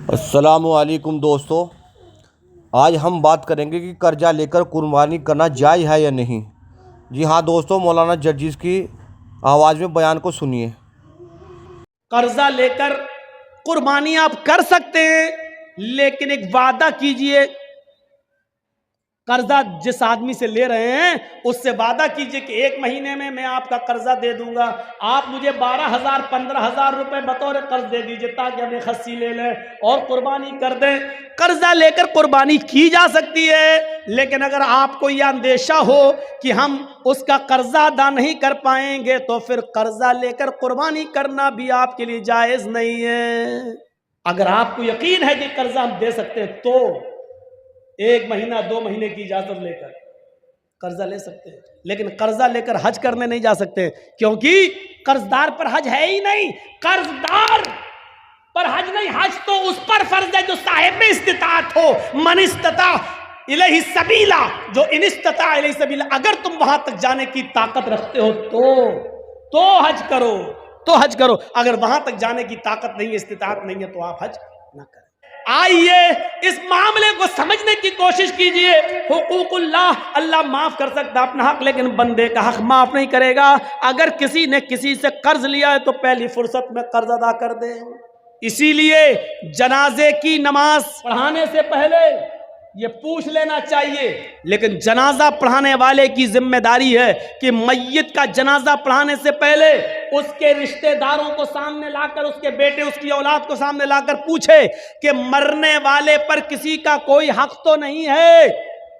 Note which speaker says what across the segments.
Speaker 1: السلام علیکم دوستو، آج ہم بات کریں گے کہ قرضہ لے کر قربانی کرنا جائز ہے یا نہیں۔ جی ہاں دوستو، مولانا جرجیز کی آواز میں بیان کو سنیے۔
Speaker 2: قرضہ لے کر قربانی آپ کر سکتے ہیں، لیکن ایک وعدہ کیجئے۔ قرضہ جس آدمی سے لے رہے ہیں اس سے وعدہ کیجئے کہ 1 مہینے میں آپ کا قرضہ دے دوں گا، آپ مجھے 12,000 15,000 روپے بطور قرض دے دیجئے تاکہ ہمیں خصی لے لیں اور قربانی کر دیں۔ قرضہ لے کر قربانی کی جا سکتی ہے، لیکن اگر آپ کو یہ اندیشہ ہو کہ ہم اس کا قرضہ ادا نہیں کر پائیں گے تو پھر قرضہ لے کر قربانی کرنا بھی آپ کے لیے جائز نہیں ہے۔ اگر آپ کو یقین ہے کہ قرضہ ہم دے سکتے ہیں تو 1 مہینہ 2 مہینے کی اجازت لے کر قرضہ لے سکتے ہیں، لیکن قرضہ لے کر حج کرنے نہیں جا سکتے، کیونکہ قرضدار پر حج ہے ہی نہیں۔ قرضدار پر حج نہیں، حج تو اس پر فرض ہے جو صاحب استطاعت ہو۔ من استطاع الیہ سبیلا، جو ان استطاع الیہ سبیلا، اگر تم وہاں تک جانے کی طاقت رکھتے ہو تو حج کرو، حج کرو۔ اگر وہاں تک جانے کی طاقت نہیں ہے، استطاعت نہیں ہے، تو آپ حج نہ کریں۔ آئیے اس معاملے کو سمجھنے کی کوشش کیجئے۔ حقوق اللہ معاف کر سکتا اپنا حق، لیکن بندے کا حق معاف نہیں کرے گا۔ اگر کسی نے کسی سے قرض لیا ہے تو پہلی فرصت میں قرض ادا کر دے۔ اسی لیے جنازے کی نماز پڑھانے سے پہلے یہ پوچھ لینا چاہیے، لیکن جنازہ پڑھانے والے کی ذمہ داری ہے کہ میت کا جنازہ پڑھانے سے پہلے اس کے رشتہ داروں کو سامنے لا کر، اس کے بیٹے، اس کی اولاد کو سامنے لا کر پوچھے کہ مرنے والے پر کسی کا کوئی حق تو نہیں ہے،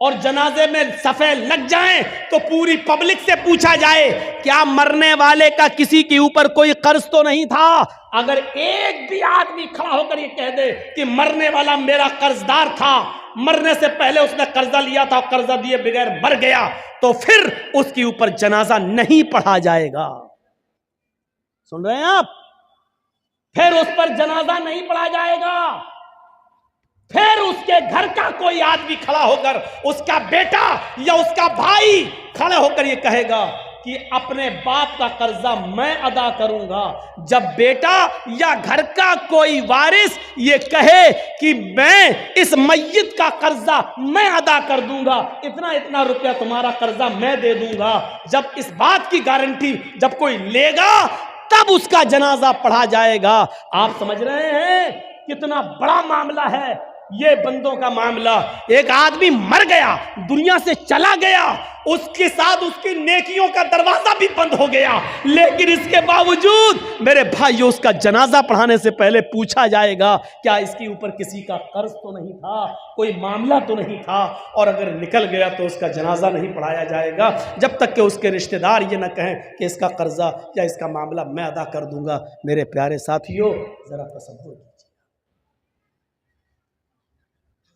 Speaker 2: اور جنازے میں صفیں لگ جائیں تو پوری پبلک سے پوچھا جائے کیا مرنے والے کا کسی کے اوپر کوئی قرض تو نہیں تھا۔ اگر ایک بھی آدمی کھڑا ہو کر یہ کہہ دے کہ مرنے والا میرا قرضدار تھا، مرنے سے پہلے اس نے قرضہ لیا تھا، قرضہ دیے بغیر مر گیا، تو پھر اس کے اوپر جنازہ نہیں پڑھا جائے گا۔ سن رہے ہیں آپ؟ پھر اس پر جنازہ نہیں پڑھا جائے گا۔ پھر اس کے گھر کا کوئی آدمی کھڑا ہو کر، اس کا بیٹا یا اس کا بھائی کھڑا ہو کر یہ کہے گا کہ اپنے باپ کا قرضہ میں ادا کروں گا۔ جب بیٹا یا گھر کا کوئی وارث یہ کہے کہ میں اس میت کا قرضہ میں ادا کر دوں گا، اتنا روپیہ تمہارا قرضہ میں دے دوں گا، جب اس بات کی گارنٹی جب کوئی لے گا تب اس کا جنازہ پڑھا جائے گا۔ آپ سمجھ رہے ہیں کتنا بڑا معاملہ ہے یہ بندوں کا معاملہ۔ ایک آدمی مر گیا، دنیا سے چلا گیا، اس کے ساتھ اس کی نیکیوں کا دروازہ بھی بند ہو گیا، لیکن اس کے باوجود میرے بھائیو اس کا جنازہ پڑھانے سے پہلے پوچھا جائے گا کیا اس کے اوپر کسی کا قرض تو نہیں تھا، کوئی معاملہ تو نہیں تھا، اور اگر نکل گیا تو اس کا جنازہ نہیں پڑھایا جائے گا جب تک کہ اس کے رشتہ دار یہ نہ کہیں کہ اس کا قرضہ یا اس کا معاملہ میں ادا کر دوں گا۔ میرے پیارے ساتھیو، ذرا تصور کیجیے،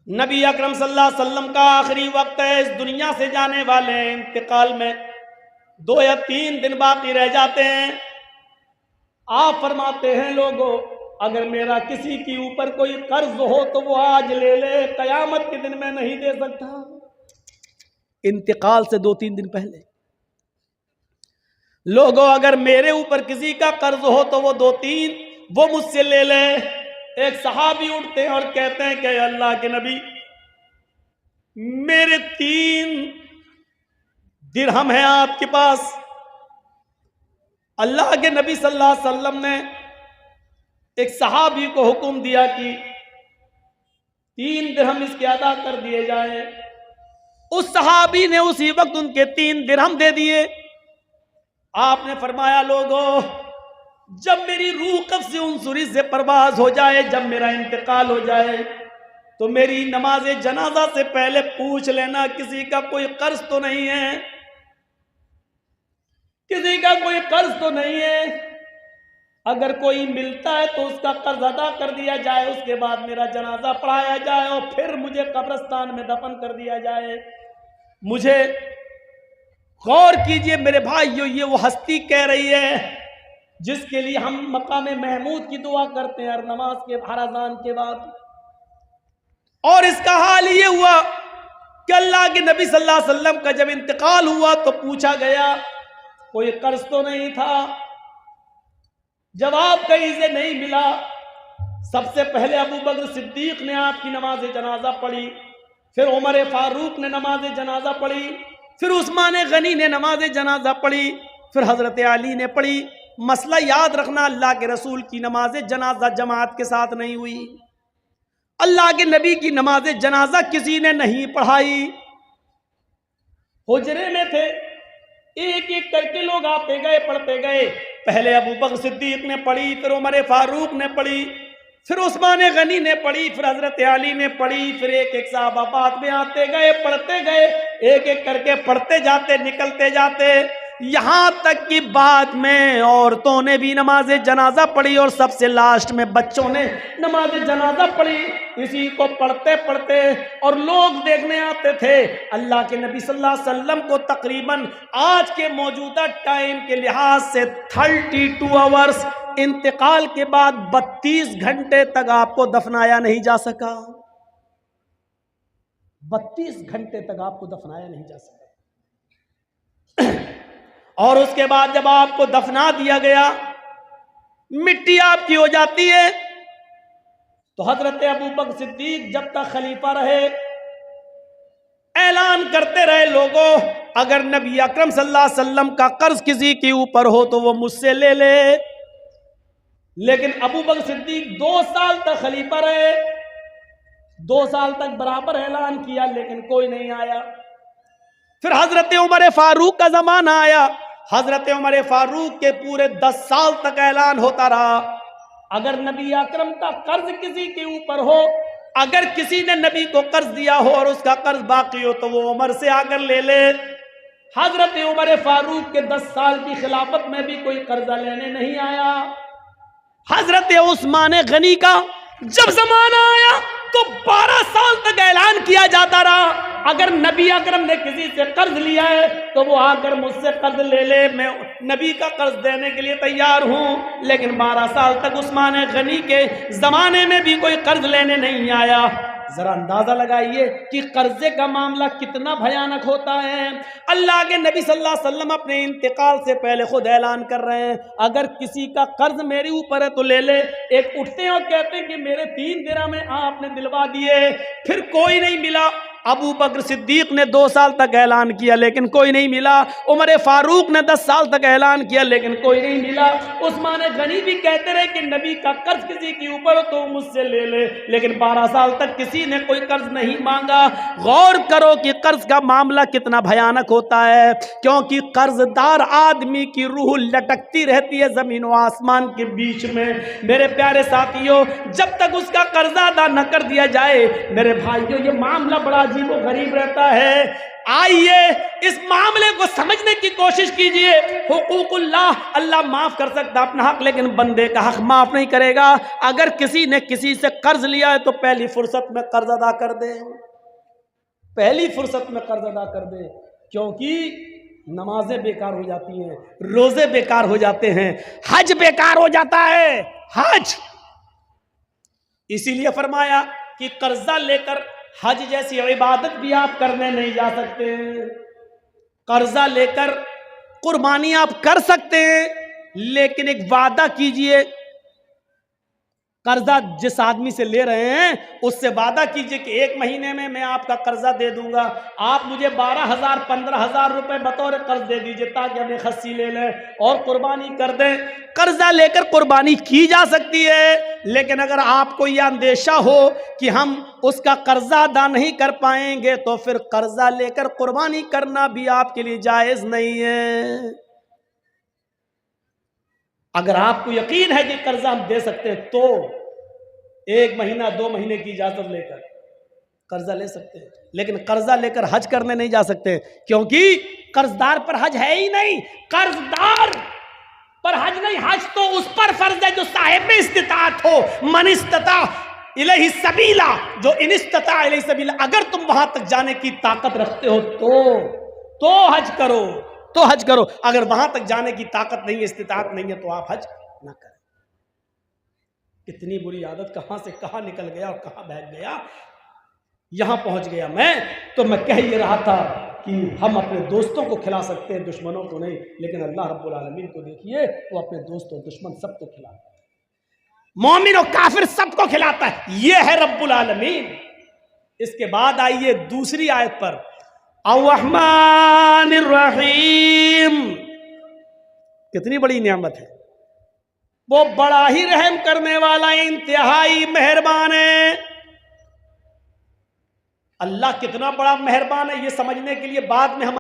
Speaker 2: نبی اکرم صلی اللہ علیہ وسلم کا آخری وقت ہے، اس دنیا سے جانے والے ہیں، انتقال میں 2 یا 3 دن باقی رہ جاتے ہیں۔ آپ فرماتے ہیں لوگوں اگر میرا کسی کے اوپر کوئی قرض ہو تو وہ آج لے لے، قیامت کے دن میں نہیں دے سکتا۔ انتقال سے 2-3 دن پہلے لوگوں اگر میرے اوپر کسی کا قرض ہو تو وہ 2-3 وہ مجھ سے لے لے۔ ایک صحابی اٹھتے ہیں اور کہتے ہیں کہ اللہ کے نبی میرے 3 درہم ہیں آپ کے پاس۔ اللہ کے نبی صلی اللہ علیہ وسلم نے ایک صحابی کو حکم دیا کہ 3 درہم اس کے ادا کر دیے جائیں۔ اس صحابی نے اسی وقت ان کے 3 درہم دے دیے۔ آپ نے فرمایا لوگوں جب میری روح قبض عنصری سے پرواز ہو جائے، جب میرا انتقال ہو جائے تو میری نماز جنازہ سے پہلے پوچھ لینا کسی کا کوئی قرض تو نہیں ہے، کسی کا کوئی قرض تو نہیں ہے۔ اگر کوئی ملتا ہے تو اس کا قرض ادا کر دیا جائے، اس کے بعد میرا جنازہ پڑھایا جائے اور پھر مجھے قبرستان میں دفن کر دیا جائے۔ مجھے غور کیجئے میرے بھائیو، یہ وہ ہستی کہہ رہی ہے جس کے لیے ہم مقام محمود کی دعا کرتے ہیں ہر نماز کے، ہر اذان کے بعد، اور اس کا حال یہ ہوا کہ اللہ کے نبی صلی اللہ علیہ وسلم کا جب انتقال ہوا تو پوچھا گیا کوئی قرض تو نہیں تھا؟ جواب کہیں سے نہیں ملا۔ سب سے پہلے ابو بکر صدیق نے آپ کی نماز جنازہ پڑھی، پھر عمر فاروق نے نماز جنازہ پڑھی، پھر عثمان غنی نے نماز جنازہ پڑھی، پھر حضرت علی نے پڑھی۔ مسئلہ یاد رکھنا، اللہ کے رسول کی نماز جنازہ جماعت کے ساتھ نہیں ہوئی، اللہ کے نبی کی نماز جنازہ کسی نے نہیں پڑھائی، حجرے میں تھے، ایک ایک کر کے لوگ آتے گئے پڑھتے گئے، پہلے ابو بکر صدیق نے پڑھی، پھر عمر فاروق نے پڑھی، پھر عثمان غنی نے پڑھی، پھر حضرت علی نے پڑھی، پھر ایک ایک صحابہ بعد میں آتے گئے پڑھتے گئے، ایک ایک کر کے پڑھتے جاتے نکلتے جاتے، یہاں تک کہ بعد میں عورتوں نے بھی نماز جنازہ پڑھی اور سب سے لاسٹ میں بچوں نے نماز جنازہ پڑھی۔ اسی کو پڑھتے پڑھتے اور لوگ دیکھنے آتے تھے، اللہ کے نبی صلی اللہ علیہ وسلم کو تقریباً آج کے موجودہ ٹائم کے لحاظ سے 32 آورز انتقال کے بعد 32 گھنٹے تک آپ کو دفنایا نہیں جا سکا، 32 گھنٹے تک آپ کو دفنایا نہیں جا سکا۔ اور اس کے بعد جب آپ کو دفنا دیا گیا، مٹی آپ کی ہو جاتی ہے، تو حضرت ابو بکر صدیق جب تک خلیفہ رہے اعلان کرتے رہے، لوگوں اگر نبی اکرم صلی اللہ علیہ وسلم کا قرض کسی کے اوپر ہو تو وہ مجھ سے لے لے۔ لیکن ابو بکر صدیق 2 سال تک خلیفہ رہے، 2 سال تک برابر اعلان کیا لیکن کوئی نہیں آیا۔ پھر حضرت عمر فاروق کا زمانہ آیا، حضرت عمر فاروق کے پورے 10 سال تک اعلان ہوتا رہا، اگر نبی اکرم کا قرض کسی کے اوپر ہو، اگر کسی نے نبی کو قرض دیا ہو اور اس کا قرض باقی ہو تو وہ عمر سے آ کر لے لے۔ حضرت عمر فاروق کے 10 سال کی خلافت میں بھی کوئی قرضہ لینے نہیں آیا۔ حضرت عثمان غنی کا جب زمانہ آیا تو 12 سال تک اعلان کیا جاتا رہا، اگر نبی اکرم نے کسی سے قرض لیا ہے تو وہ آ کر مجھ سے قرض لے لے، میں نبی کا قرض دینے کے لیے تیار ہوں۔ لیکن 12 سال تک عثمان غنی کے زمانے میں بھی کوئی قرض لینے نہیں آیا۔ ذرا اندازہ لگائیے کہ قرضے کا معاملہ کتنا بھیانک ہوتا ہے۔ اللہ کے نبی صلی اللہ علیہ وسلم اپنے انتقال سے پہلے خود اعلان کر رہے ہیں، اگر کسی کا قرض میرے اوپر ہے تو لے لے۔ ایک اٹھتے ہیں اور کہتے ہیں کہ میرے 3 درہم آپ نے دلوا دیے، پھر کوئی نہیں ملا۔ ابو بکر صدیق نے 2 سال تک اعلان کیا لیکن کوئی نہیں ملا، عمر فاروق نے 10 سال تک اعلان کیا لیکن کوئی نہیں ملا، عثمان غنی بھی کہتے رہے کہ نبی کا قرض کسی کے اوپر ہو تو مجھ سے لے لے، لیکن 12 سال تک کسی نے کوئی قرض نہیں مانگا۔ غور کرو کہ قرض کا معاملہ کتنا بھیانک ہوتا ہے، کیونکہ قرض دار آدمی کی روح لٹکتی رہتی ہے زمین و آسمان کے بیچ میں۔ میرے پیارے ساتھیوں، جب تک اس کا قرض ادا نہ کر دیا جائے، میرے بھائیوں، یہ معاملہ بڑا عجیب و غریب رہتا ہے۔ آئیے اس معاملے کو سمجھنے کی کوشش کیجئے۔ حقوق اللہ، اللہ معاف کر سکتا اپنا حق، لیکن بندے کا حق معاف نہیں کرے گا۔ اگر کسی نے کسی سے قرض لیا ہے تو پہلی فرصت میں قرض ادا کر دے، پہلی فرصت میں قرض ادا کر دے، کیونکہ نمازیں بیکار ہو جاتی ہیں، روزے بیکار ہو جاتے ہیں، حج بیکار ہو جاتا ہے، حج۔ اسی لیے فرمایا کہ قرضہ لے کر حج جیسی عبادت بھی آپ کرنے نہیں جا سکتے۔ قرضہ لے کر قربانی آپ کر سکتے ہیں، لیکن ایک وعدہ کیجئے، قرضہ جس آدمی سے لے رہے ہیں اس سے وعدہ کیجئے کہ 1 مہینے میں آپ کا قرضہ دے دوں گا، آپ مجھے 12,000 15,000 روپے بطور قرض دے دیجئے تاکہ ہمیں خصی لے لیں اور قربانی کر دیں۔ قرضہ لے کر قربانی کی جا سکتی ہے، لیکن اگر آپ کو یہ اندیشہ ہو کہ ہم اس کا قرضہ ادا نہیں کر پائیں گے تو پھر قرضہ لے کر قربانی کرنا بھی آپ کے لیے جائز نہیں ہے۔ اگر آپ کو یقین ہے کہ قرضہ ہم دے سکتے ہیں تو 1 مہینہ 2 مہینے کی اجازت لے کر قرضہ لے سکتے ہیں، لیکن قرضہ لے کر حج کرنے نہیں جا سکتے، کیونکہ قرضدار پر حج ہے ہی نہیں۔ قرضدار پر حج نہیں، حج تو اس پر فرض ہے جو صاحب استطاعت ہو، من استطاع الیہ سبیلا، جو ان استطاع الیہ سبیلا۔ اگر تم وہاں تک جانے کی طاقت رکھتے ہو تو حج کرو، تو حج کرو، اگر وہاں تک جانے کی طاقت نہیں ہے، استطاعت نہیں ہے تو آپ حج نہ کریں۔ اتنی بری عادت کہاں سے کہاں نکل گیا اور کہاں بہت گیا، یہاں پہنچ گیا میں تو میں کہہ یہ رہا تھا کہ ہم اپنے دوستوں کو کھلا سکتے ہیں، دشمنوں کو نہیں، لیکن اللہ رب العالمین کو دیکھیے، وہ اپنے دوست اور دشمن سب کو کھلاتا ہے۔ مومن و کافر سب کو کھلاتا ہے، یہ ہے رب العالمین۔ اس کے بعد آئیے دوسری آیت پر، الرحمن الرحیم، کتنی بڑی نعمت ہے، وہ بڑا ہی رحم کرنے والا، انتہائی مہربان ہے۔ اللہ کتنا بڑا مہربان ہے یہ سمجھنے کے لیے بعد میں ہم